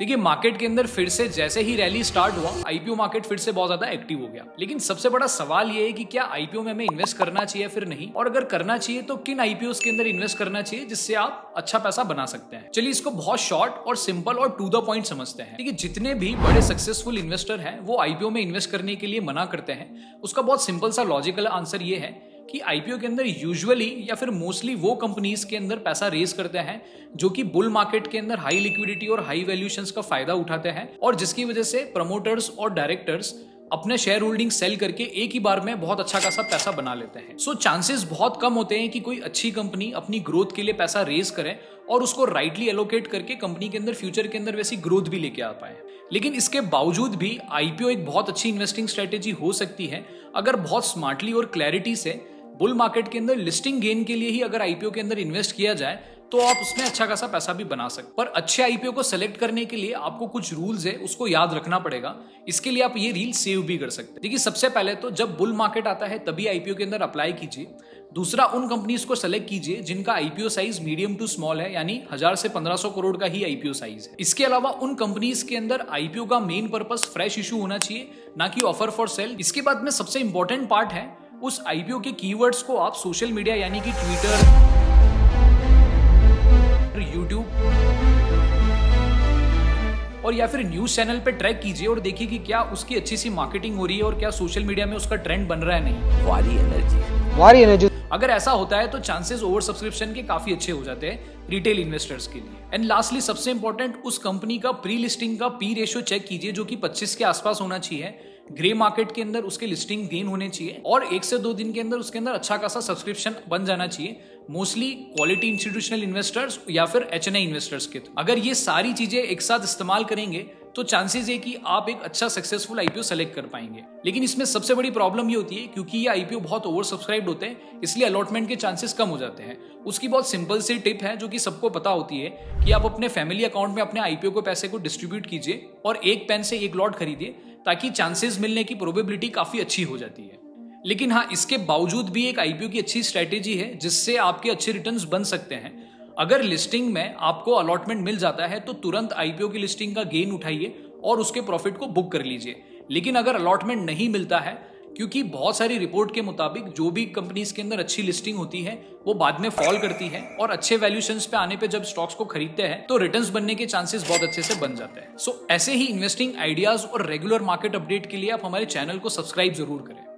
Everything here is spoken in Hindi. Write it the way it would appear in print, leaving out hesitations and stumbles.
देखिए मार्केट के अंदर फिर से जैसे ही रैली स्टार्ट हुआ, आईपीओ मार्केट फिर से बहुत ज्यादा एक्टिव हो गया। लेकिन सबसे बड़ा सवाल ये है कि क्या आईपीओ में हमें इन्वेस्ट करना चाहिए फिर नहीं, और अगर करना चाहिए तो किन आईपीओ के अंदर इन्वेस्ट करना चाहिए जिससे आप अच्छा पैसा बना सकते हैं। चलिए इसको बहुत शॉर्ट और सिंपल और टू द पॉइंट समझते हैं। देखिए जितने भी बड़े सक्सेसफुल इन्वेस्टर हैं वो आईपीओ में इन्वेस्ट करने के लिए मना करते हैं। उसका बहुत सिंपल सा लॉजिकल आंसर ये है कि आईपीओ के अंदर यूजुअली या फिर मोस्टली वो कंपनीज के अंदर पैसा रेज करते हैं जो कि बुल मार्केट के अंदर हाई लिक्विडिटी और हाई वैल्यूएशंस का फायदा उठाते हैं, और जिसकी वजह से प्रमोटर्स और डायरेक्टर्स अपने शेयर होल्डिंग सेल करके एक ही बार में बहुत अच्छा खासा पैसा बना लेते हैं। सो चांसेस बहुत कम होते हैं कि कोई अच्छी कंपनी अपनी ग्रोथ के लिए पैसा रेज करे और उसको राइटली एलोकेट करके कंपनी के अंदर फ्यूचर के अंदर वैसी ग्रोथ भी लेके आ पाए। लेकिन इसके बावजूद भी आईपीओ एक बहुत अच्छी इन्वेस्टिंग स्ट्रेटेजी हो सकती है अगर बहुत स्मार्टली और क्लैरिटी से बुल मार्केट के अंदर लिस्टिंग गेन के लिए ही अगर आईपीओ के अंदर इन्वेस्ट किया जाए तो आप उसमें अच्छा खासा पैसा भी बना सकते। पर अच्छे आईपीओ को सेलेक्ट करने के लिए आपको कुछ रूल्स है उसको याद रखना पड़ेगा। इसके लिए आप ये रील सेव भी कर सकते हैं। देखिए सबसे पहले तो जब बुल मार्केट आता है तभी आईपीओ के अंदर अप्लाई कीजिए। दूसरा, उन कंपनीज को सेलेक्ट कीजिए जिनका IPO size medium to small है, यानी 1000 से 1500 करोड़ का ही आईपीओ साइज है। इसके अलावा उन कंपनीज के अंदर आईपीओ का मेन पर्पस फ्रेश इशू होना चाहिए, ना कि ऑफर फॉर सेल। इसके बाद में सबसे इंपॉर्टेंट पार्ट है उस आईपीओ के कीवर्ड्स को आप सोशल मीडिया यानी कि ट्विटर, यूट्यूब और या फिर न्यूज चैनल पे ट्रैक कीजिए और देखिए कि क्या उसकी अच्छी सी मार्केटिंग हो रही है और क्या सोशल मीडिया में उसका ट्रेंड बन रहा है नहीं। वारी एनर्जी। अगर ऐसा होता है तो चांसेस ओवर सब्सक्रिप्शन के काफी अच्छे हो जाते हैं रिटेल इन्वेस्टर्स के लिए। एंड लास्टली सबसे इंपॉर्टेंट, उस कंपनी का प्री लिस्टिंग का पी रेशियो चेक कीजिए जो कि 25 के आसपास होना चाहिए। ग्रे मार्केट के अंदर उसके लिस्टिंग गेन होने चाहिए और 1 से 2 दिन के अंदर उसके अंदर अच्छा खासा सब्सक्रिप्शन बन जाना चाहिए, मोस्टली क्वालिटी इंस्टीट्यूशनल इन्वेस्टर्स या फिर एचएनआई इन्वेस्टर्स के। अगर ये सारी चीजें एक साथ इस्तेमाल करेंगे तो चांसेस है कि आप एक अच्छा सक्सेसफुल आईपीओ सेलेक्ट कर पाएंगे। लेकिन इसमें सबसे बड़ी प्रॉब्लम ये होती है क्योंकि ये आईपीओ बहुत ओवर सब्सक्राइब्ड होते हैं, इसलिए अलॉटमेंट के चांसेस कम हो जाते हैं। उसकी बहुत सिंपल सी टिप है जो कि सबको पता होती है कि आप अपने फैमिली अकाउंट में अपने आईपीओ को पैसे को डिस्ट्रीब्यूट कीजिए और एक पेन से एक लॉट खरीदिए ताकि चांसेस मिलने की प्रोबेबिलिटी काफी अच्छी हो जाती है। लेकिन हाँ, इसके बावजूद भी एक आईपीओ की अच्छी स्ट्रेटेजी है जिससे आपके अच्छे रिटर्न्स बन सकते हैं। अगर लिस्टिंग में आपको अलॉटमेंट मिल जाता है तो तुरंत आईपीओ की लिस्टिंग का गेन उठाइए और उसके प्रॉफिट को बुक कर लीजिए। लेकिन अगर अलॉटमेंट नहीं मिलता है, क्योंकि बहुत सारी रिपोर्ट के मुताबिक जो भी कंपनीज के अंदर अच्छी लिस्टिंग होती है वो बाद में फॉल करती है और अच्छे वैल्यूएशंस पे आने पे जब स्टॉक्स को खरीदते हैं तो रिटर्न्स बनने के चांसेस बहुत अच्छे से बन जाते हैं। सो ऐसे ही इन्वेस्टिंग आइडियाज और रेगुलर मार्केट अपडेट के लिए आप हमारे चैनल को सब्सक्राइब जरूर करें।